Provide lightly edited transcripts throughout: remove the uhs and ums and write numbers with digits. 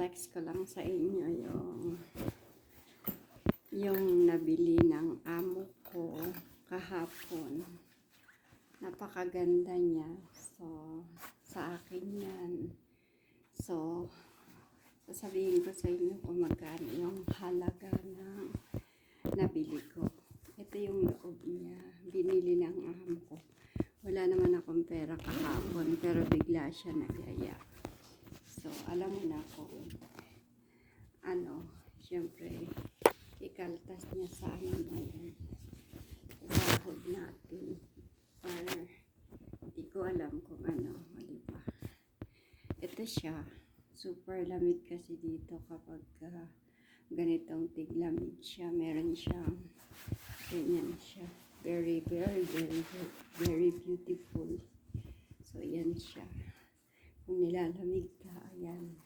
i-flex ko lang sa inyo yung nabili ng amo ko kahapon. Napakaganda niya. So, sa akin yan. So, sasabihin ko sa inyo kung magkano yung halaga ng nabili ko. Ito yung loob niya. Binili ng amo ko. Wala naman akong pera kahapon, pero bigla siya nagyaya. So, alam mo na kung syempre, ikaltas niya sa amin ngayon. Sahod natin. Or, hindi ko alam kung diba? Ito siya. Super lamig kasi dito kapag ganitong tiglamig siya. Meron siyang, ganyan siya. Very, very, very, very beautiful. So, yan siya. Kung nilalamig ka, ayan.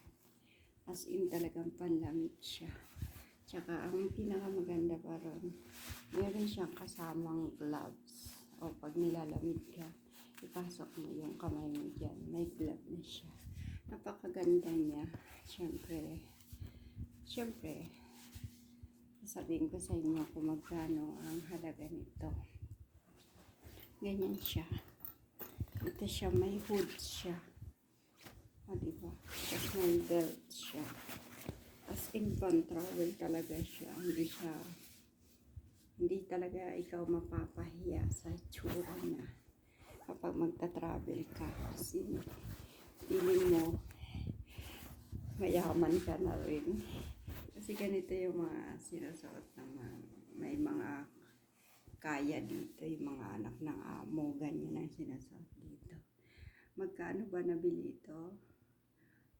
As in talagang panlamig siya. Tsaka, ang pinakamaganda parang, meron siyang kasamang gloves. O, pag nilalamig ka, ipasok mo yung kamay mo dyan. May glove na siya. Napakaganda niya. Siyempre, sasabihin ko sa inyo kung magkano ang halaga nito. Ganyan siya. Ito siya, may hood siya. O, diba? Tapos may belt siya. As in, pang-travel talaga siya. Hindi talaga ikaw mapapahiya sa tsura niya kapag magta-travel ka. Kasi, feeling mo, mayaman ka na rin. Kasi ganito yung mga sinusuot naman. May mga kaya dito, yung mga anak ng amo, ganyan ang sinusuot dito. Magkano ba nabili ito?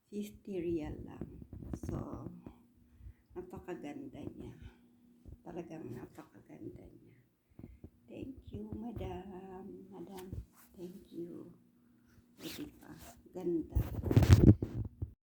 50 real lang. So, napakaganda niya. Talagang napakaganda niya. Thank you, madam. Madam, thank you. Diba? Ganda.